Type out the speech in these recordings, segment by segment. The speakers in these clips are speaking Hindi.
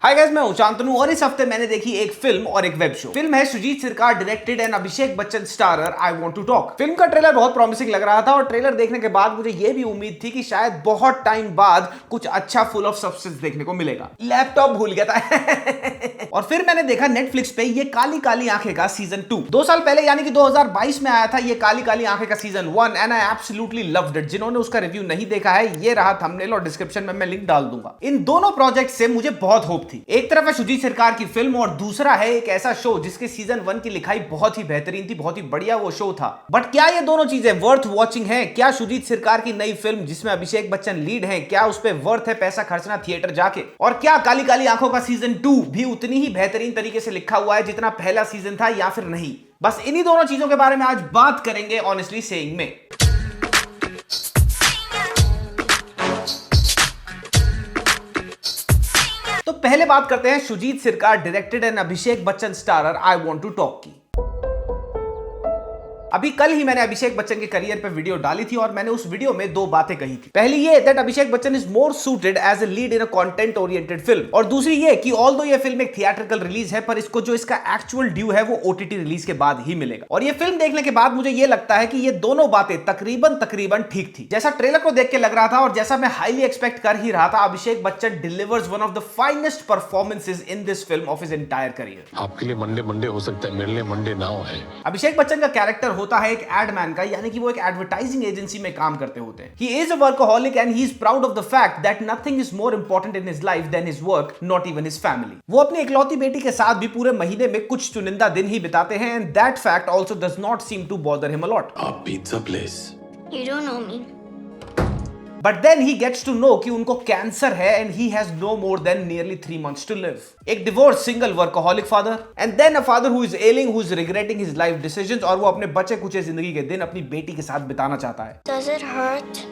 हाय गाइस, मैं शांतनु और इस हफ्ते मैंने देखी एक फिल्म और एक वेब शो। फिल्म है Sujit Sircar directed and Abhishek Bachchan starrer I want to talk. Film का ट्रेलर बहुत प्रॉमिसिंग लग रहा था और ट्रेलर देखने के बाद मुझे यह भी उम्मीद थी कि शायद बहुत टाइम बाद कुछ अच्छा फुल ऑफ सब्सटेंस देखने को मिलेगा। लैपटॉप भूल गया था और फिर मैंने देखा नेटफ्लिक्स पे ये काली काली आंखें का सीजन 2 2 साल पहले यानी कि 2022 में आया था ये काली काली आंखें का season 1 and I absolutely loved it. जिन्होंने उसका रिव्यू नहीं देखा है, ये रहा थंबनेल और डिस्क्रिप्शन में मैं लिंक डाल दूंगा। इन दोनों प्रोजेक्ट से मुझे बहुत होप थी। एक तरफ है सुजीत सिरकार की फिल्म और दूसरा है एक ऐसा शो जिसके सीजन 1 की लिखाई बहुत ही बेहतरीन थी, बहुत ही बढ़िया वो शो था। बट क्या ये दोनों चीजें वर्थ वॉचिंग है? क्या सुजीत सिरकार की नई फिल्म जिसमें अभिषेक बच्चन लीड है, क्या उस पे वर्थ है पैसा खर्चना थिएटर जाके? और क्या काली काली आंखों का सीजन 2 भी उतनी ही बेहतरीन तरीके से लिखा हुआ है जितना पहला सीजन था या फिर नहीं? बस इन्हीं दोनों चीजों के बारे में आज बात करेंगे ऑनेस्टली सेइंग में। तो पहले बात करते हैं Sujit Sircar directed and Abhishek Bachchan starrer I want to talk की। अभी कल ही मैंने अभिषेक बच्चन के करियर पे वीडियो डाली थी और मैंने उस वीडियो में दो बातें कही थी। पहली ये that Abhishek Bachchan is more suited as a lead in a content oriented film, और दूसरी ये कि ऑल्दो ये फिल्म एक थिएट्रिकल रिलीज है पर इसको जो इसका एक्चुअल ड्यू है वो ओटीटी रिलीज के बाद ही मिलेगा। और ये फिल्म देखने के बाद मुझे ये लगता है कि ये दोनों बातें तकरीबन ठीक थी। जैसा ट्रेलर को देख के लग रहा था और जैसा मैं हाईली एक्सपेक्ट कर ही रहा था, Abhishek Bachchan delivers one of the finest performances in this film of his entire career. आपके लिए मंडे हो सकता है, मेरे लिए मंडे ना हो है। अभिषेक बच्चन का कैरेक्टर होता है एक एडमैन का, यानी कि वो एक एडवर्टाइजिंग एजेंसी में काम करते होते हैं। He is a workaholic and he is proud of the fact that nothing is more important in his life than his work, not even his family. वो अपनी इकलौती बेटी के साथ भी पूरे महीने में कुछ चुनिंदा दिन ही बिताते हैं and that fact also does not seem to bother him a lot. आप pizza place. You don't know me. But then he gets to know कि उनको कैंसर है and he has no more than nearly 3 months to live. एक divorced single workaholic father and then a father who is ailing, who is regretting his life decisions, और वो अपने बचे कुचे जिंदगी के दिन अपनी बेटी के साथ बिताना चाहता है। Does it hurt?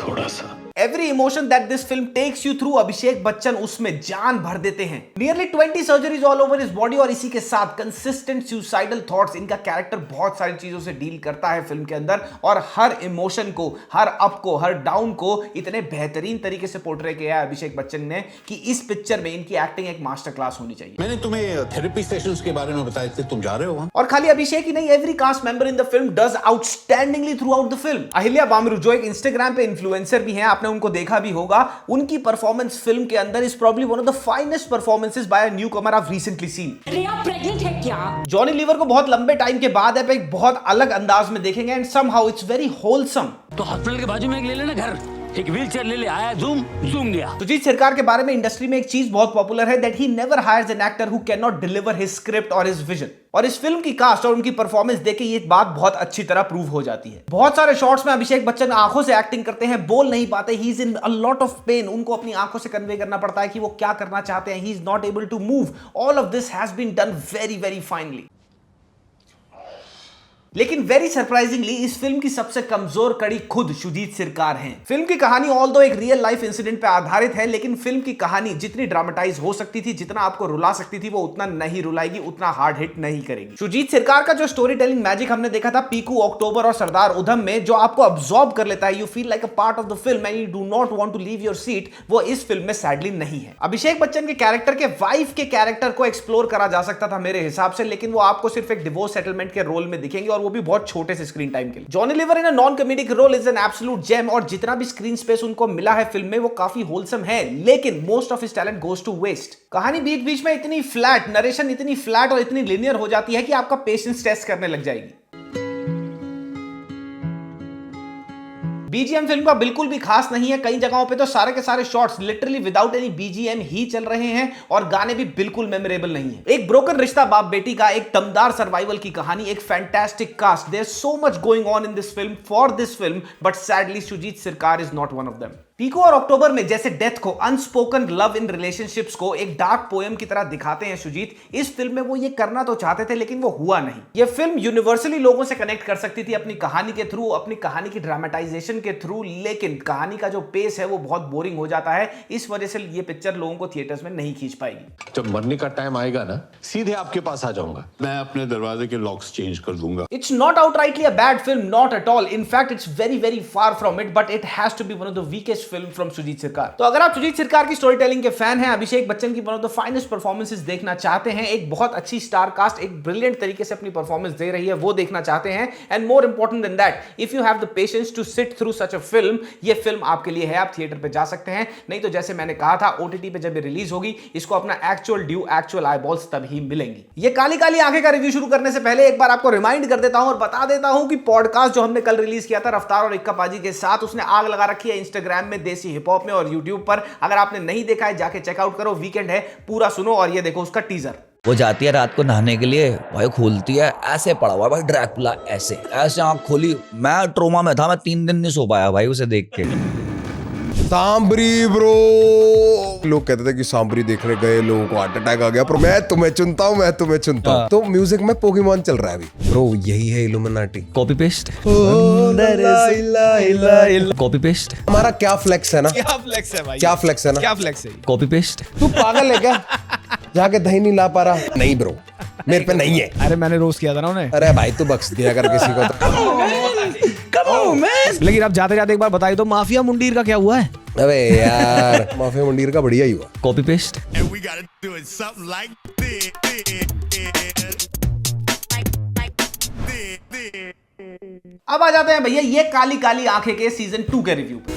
थोड़ा सा। Every emotion that this film takes you through, Abhishek Bachchan उसमें जान भर देते हैं। Nearly 20 surgeries all over his body और इसी के साथ consistent suicidal thoughts। इनका कैरेक्टर बहुत सारी चीजों से डील करता है फिल्म के अंदर और हर इमोशन को, हर अप को, हर डाउन को इतने बेहतरीन तरीके से पोर्ट्रे किया है अभिषेक बच्चन ने कि इस पिक्चर में इनकी एक्टिंग एक मास्टर क्लास होनी चाहिए। मैंने तुम्हें थेरेपी सेशंस के बारे में बताया थे, तुम जा रहे हो वहां? और खाली अभिषेक ही नहीं, every cast member in the film does outstandingly throughout the film. Ahilya Bamroo जो एक इंस्टाग्राम पे इन्फ्लुएंसर भी हैं, आपने उनको देखा भी होगा, उनकी परफॉर्मेंस फिल्म के अंदर is probably one of the finest performances by a newcomer I have recently seen. Riya pregnant है क्या? जॉनी लीवर को बहुत लंबे टाइम के बाद अब एक बहुत अलग अंदाज में देखेंगे and somehow it's very wholesome. तो हॉस्पिटल के बाजू में एक ले लेना घर, एक व्हीलचेयर ले ले, आया जूम गया। सुजीत सिरकार के बारे में इंडस्ट्री में एक चीज बहुत पॉपुलर है that he never hires an actor who can not deliver his script और हिज विजन। और इस फिल्म की कास्ट और उनकी परफॉर्मेंस देख के ये बात बहुत अच्छी तरह प्रूव हो जाती है। बहुत सारे शॉट्स में अभिषेक बच्चन आंखों से एक्टिंग करते हैं, बोल नहीं पाते, he is in a lot of pain. उनको अपनी आंखों से कन्वे करना पड़ता है कि वो क्या करना चाहते हैं। He is not able to move. All of this has been done very very finely. लेकिन वेरी सरप्राइजिंगली इस फिल्म की सबसे कमजोर कड़ी खुद सुजीत सिरकार हैं। फिल्म की कहानी ऑल्दो एक रियल लाइफ इंसिडेंट पे आधारित है, लेकिन फिल्म की कहानी जितनी ड्रामेटाइज हो सकती थी, जितना आपको रुला सकती थी, वो उतना नहीं रुलाएगी, उतना हार्ड हिट नहीं करेगी। सुजीत सिरकार का जो स्टोरी टेलिंग मैजिक हमने देखा था पीकू, अक्टूबर और सरदार उधम में, जो आपको अब्सॉर्ब कर लेता है, you feel like a part of the film and you do not want to leave your seat, वो इस फिल्म में सैडली नहीं है। अभिषेक बच्चन के कैरेक्टर के वाइफ के कैरेक्टर को एक्सप्लोर करा जा सकता था मेरे हिसाब से, लेकिन वो आपको सिर्फ एक डिवोर्स सेटलमेंट के रोल में दिखेंगे और वो भी बहुत छोटे से स्क्रीन टाइम के लिए। Johnny Lever in a non comedic role is an absolute gem, और जितना भी स्क्रीन स्पेस उनको मिला है फिल्म में वो काफी होलसम है, लेकिन most of his talent goes to waste. कहानी बीच बीच में इतनी फ्लैट, नरेशन इतनी फ्लैट और इतनी लिनियर हो जाती है कि आपका पेशेंस टेस्ट करने लग जाएगी। बीजीएम फिल्म का बिल्कुल भी खास नहीं है। कई जगहों पे तो सारे के सारे shots literally without any BGM ही चल रहे हैं और गाने भी बिल्कुल मेमोरेबल नहीं है। एक ब्रोकन रिश्ता बाप बेटी का, एक दमदार सर्वाइवल की कहानी, एक fantastic cast. There is so much going on in this film for this film, but sadly Sujit Sircar is not one of them. पीको और अक्टूबर में जैसे डेथ को, अनस्पोकन लव इन रिलेशनशिप्स को एक डार्क पोएम की तरह दिखाते हैं सुजीत, इस फिल्म में वो ये करना तो चाहते थे लेकिन वो हुआ नहीं। ये फिल्म यूनिवर्सली लोगों से कनेक्ट कर सकती थी अपनी कहानी के थ्रू, अपनी कहानी की ड्रामेटाइजेशन के थ्रू, लेकिन कहानी का जो पेस है वो बहुत बोरिंग हो जाता है। इस वजह से ये पिक्चर लोगों को थिएटर्स में नहीं खींच पाएगी। जब मरने का टाइम आएगा ना सीधे आपके पास आ जाऊंगा। मैं अपने दरवाजे के लॉक्स चेंज कर दूंगा। It's not outrightly a bad film, not at all. In fact, it's very, very far from it, but it has to be one of the weakest film from Sujit सरकार। तो अगर आप सुजीत सरकार की स्टोरी टेलिंग के फैन हैं, अभिषेक बच्चन की one of the finest performances देखना चाहते हैं, एक बहुत अच्छी स्टार कास्ट एक ब्रिलियंट तरीके से अपनी परफॉर्मेंस दे रही है, वो देखना चाहते हैं, and more important than that, if you have the patience to sit through such a film, ये फिल्म आपके लिए है। आप थिएटर पे जा सकते हैं, नहीं तो जैसे मैंने कहा था ओटीटी पे जब ये रिलीज होगी, इसको अपना एक्चुअल ड्यू, एक्चुअल आईबॉल्स तभी मिलेंगी। ये काली काली आंखें का रिव्यू शुरू करने से पहले एक बार आपको रिमाइंड कर देता हूं और बता देता हूं कि पॉडकास्ट जो हमने कल रिलीज किया था रफ्तार और इक्का पाजी के साथ, उसने आग लगा रखी है इंस्टाग्राम में, देसी हिप हॉप में और यूट्यूब पर। अगर आपने नहीं देखा है जाके चेकआउट करो, वीकेंड है, पूरा सुनो और ये देखो उसका टीजर। वो जाती है रात को नहाने के लिए, भाई खोलती है ऐसे पड़ा हुआ भाई ड्रैकुला, ऐसे ऐसे आंख खोली, मैं ट्रोमा में था, मैं 3 दिन नहीं सो पाया भाई उसे देख के। सांबरी ब्रो, लोग कहते थे कि सांबरी देखने गए लोगों को हार्ट अटैक आ गया, पर मैं तुम्हें चुनता हूँ, मैं तुम्हें चुनता हूँ। तो म्यूजिक में पोकेमॉन चल रहा है अभी ब्रो, यही है illuminati. Copy paste, copy paste. हमारा क्या फ्लेक्स है ना, क्या फ्लेक्स है भाई, क्या फ्लेक्स है ना, क्या फ्लेक्स है? Copy paste. तू पागल है क्या? जाके दही नहीं ला पा रहा? नहीं ब्रो, मेरे पे नहीं है। अरे मैंने रोस्ट किया था ना उन्हें। अरे भाई तू बख्श दिया कर किसी को तो। लेकिन अब जाते जाते एक बार बताइए तो माफिया मुंडीर का क्या हुआ है? अबे यार माफिया मुंडीर का बढ़िया ही हुआ। Copy paste. अब आ जाते हैं भैया ये काली काली आंखें के सीजन 2 के रिव्यू पे।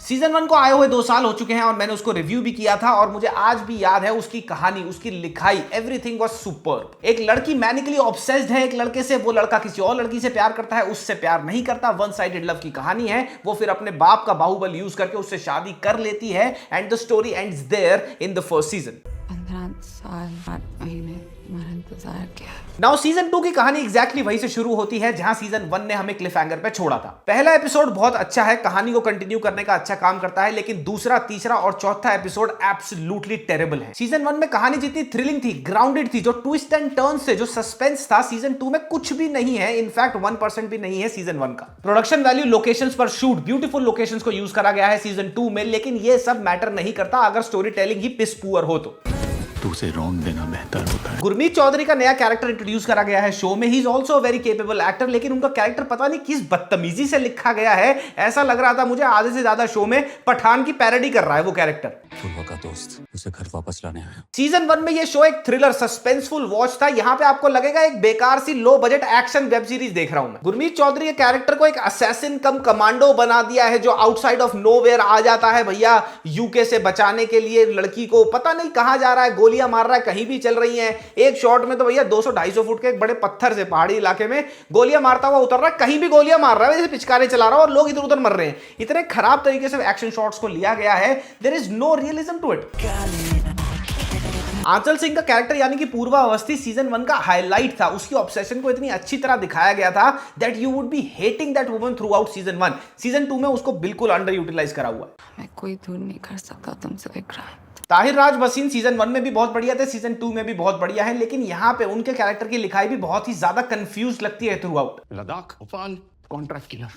सीजन 1 को आए हुए 2 साल हो चुके हैं और मैंने उसको रिव्यू भी किया था और मुझे आज भी याद है उसकी कहानी, उसकी लिखाई, एवरीथिंग वाज सुपर्ब। एक लड़की मैनिकली ऑब्सेस्ड है एक लड़के से, वो लड़का किसी और लड़की से प्यार करता है, उससे प्यार नहीं करता, वन साइडेड लव की कहानी है। वो फिर अपने बाप का बाहुबल यूज करके उससे शादी कर लेती है and the story ends there in the first season. 15 साल 8 महीने हमारा इंतजार किया। नाउ सीजन 2 की कहानी एग्जैक्टली वहीं से शुरू होती है जहां सीजन 1 ने हमें क्लिफ हैंगर पे छोड़ा था। पहला एपिसोड बहुत अच्छा है, कहानी को कंटिन्यू करने का अच्छा काम करता है, लेकिन दूसरा, तीसरा और चौथा एपिसोड एब्सोल्युटली टेरेबल है। सीजन 1 में कहानी जितनी थ्रिलिंग थी, ग्राउंडेड थी, जो ट्विस्ट एंड टर्न्स से जो सस्पेंस था, सीजन 2 में कुछ भी नहीं है। इनफैक्ट 1% भी नहीं है सीजन 1 का। प्रोडक्शन वैल्यू, लोकेशंस पर शूट, ब्यूटीफुल लोकेशंस को यूज करा गया है सीजन 2 में, लेकिन ये सब मैटर नहीं करता अगर स्टोरी टेलिंग ही पिस पुअर हो तो। तो उसे रौन देना बेहतर होता है। गुरमीत चौधरी का नया कैरेक्टर इंट्रोड्यूस करा गया है शो में। He is also very capable actor, लेकिन उनका कैरेक्टर पता नहीं किस बदतमीजी से लिखा गया है। ऐसा लग रहा था मुझे आधे से ज्यादा शो में पठान की पैरोडी कर रहा है वो कैरेक्टर। फुलवा का दोस्त उसे घर वापस लाने आया। सीजन 1 में ये शो एक थ्रिलर सस्पेंसफुल वॉच था। यहाँ पे आपको लगेगा एक बेकार सी low budget action web series देख रहा हूं मैं। गुरमीत चौधरी के कैरेक्टर को एक असैसिन कम कमांडो बना दिया है जो आउटसाइड ऑफ नोवेयर आ जाता है भैया यूके से बचाने के लिए। लड़की को पता नहीं कहां जा रहा है, गोलियां मार रहा है, कहीं भी चल रही हैं। एक शॉट में तो भैया 200-250 फुट के एक बड़े पत्थर से पहाड़ी इलाके में गोलियां मारता हुआ उतर रहा है, कहीं भी गोलियां मार रहा है, जैसे पिचकारे चला रहा है और लोग इधर उधर मर रहे हैं। इतने खराब तरीके से एक्शन शॉट्स को लिया गया है, there is no realism to it. Aanchal Singh का कैरेक्टर यानी कि पूर्वा अवस्थी सीजन 1 का हाईलाइट था। उसकी ऑब्सेशन को इतनी अच्छी तरह दिखाया गया था that you would be hating that woman through out season 1। Season 2 में उसको बिल्कुल अंडर यूटिलाइज करा हुआ। मैं कोई दूर नहीं कर सकता तुमसे विक्रांत। ताहिर राज वसीम सीजन 1 में भी बहुत बढ़िया थे, सीजन 2 में भी बहुत बढ़िया है, लेकिन यहाँ पे उनके कैरेक्टर की लिखाई भी बहुत ही ज्यादा कंफ्यूज लगती है थ्रू आउट। लद्दाख उफान कॉन्ट्रैक्ट किलर,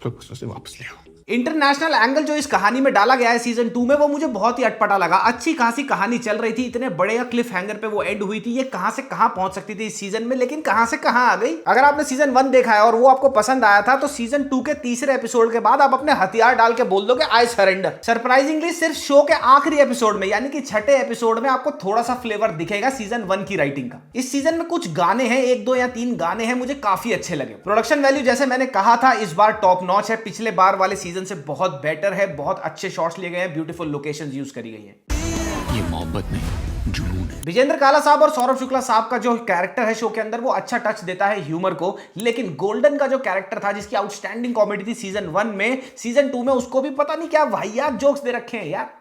लोग उसे वापस ले आओ। इंटरनेशनल एंगल जो इस कहानी में डाला गया है सीजन 2 में, वो मुझे बहुत ही अटपटा लगा। अच्छी खासी कहानी चल रही थी, इतने बड़े क्लिफ हैंगर पे वो एंड हुई थी। ये कहां से कहां पहुंच सकती थी इस सीजन में, लेकिन कहां से कहां आ गई। अगर आपने सीजन 1 देखा है और वो आपको पसंद आया था, तो सीजन 2 के तीसरे एपिसोड के बाद आप अपने हथियार डाल के बोल दोगे आई सरेंडर। सरप्राइजिंगली सिर्फ शो के आखिरी एपिसोड में यानी कि छठे एपिसोड में आपको थोड़ा सा फ्लेवर दिखेगा सीजन 1 की राइटिंग का। इस सीजन में कुछ गाने हैं, 1, 2 या 3 गाने हैं, मुझे काफी अच्छे लगे। प्रोडक्शन वैल्यू जैसे मैंने कहा था इस बार टॉप नॉच है, पिछले बार वाले सीजन से बहुत बेटर है। बहुत अच्छे शॉट्स लिए गए हैं, ब्यूटीफुल लोकेशंस यूज करी गई हैं। ये मोहब्बत नहीं जुनून है। विजेंद्र काला साहब और सौरभ शुक्ला साहब का जो कैरेक्टर है शो के अंदर, वो अच्छा टच देता है ह्यूमर को, लेकिन गोल्डन का जो कैरेक्टर था जिसकी आउटस्टैंडिंग कॉमेडी थी सीजन 1 में, सीजन 2 में उसको भी पता नहीं क्या वाहियात जोक्स दे रखे हैं यार।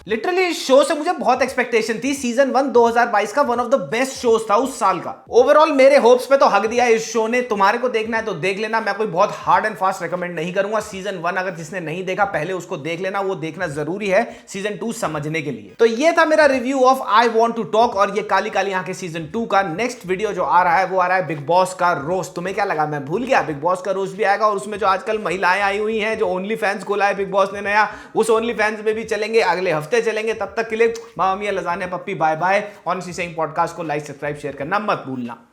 लिटरली इस शो से मुझे बहुत एक्सपेक्टेशन थी। सीजन 1 2022 का one of the best shows था उस साल का। ओवरऑल मेरे होप्स पे तो हक दिया इस शो ने। तुम्हारे को देखना है तो देख लेना, मैं कोई बहुत हार्ड एंड फास्ट रेकमेंड नहीं करूंगा। सीजन 1 अगर जिसने नहीं देखा पहले उसको देख लेना, वो देखना जरूरी है सीजन 2 समझने के लिए। तो ये था मेरा review of I want to talk और ये काली काली आंखें सीजन 2 का। नेक्स्ट वीडियो जो आ रहा है वो आ रहा है बिग बॉस का रोस्ट। तुम्हें क्या लगा मैं भूल गया? बिग बॉस का रोस्ट भी आएगा और उसमें जो आजकल महिलाएं आई हुई हैं, जो ओनली फैंस खोला है बिग बॉस ने नया, उस ओनली फैंस में भी चलेंगे। अगले हफ्ते हफ्ते चलेंगे, तब तक के लिए मामा मियां लजानिया पप्पी bye bye. Honestly saying podcast को लाइक सब्सक्राइब शेयर करना मत भूलना।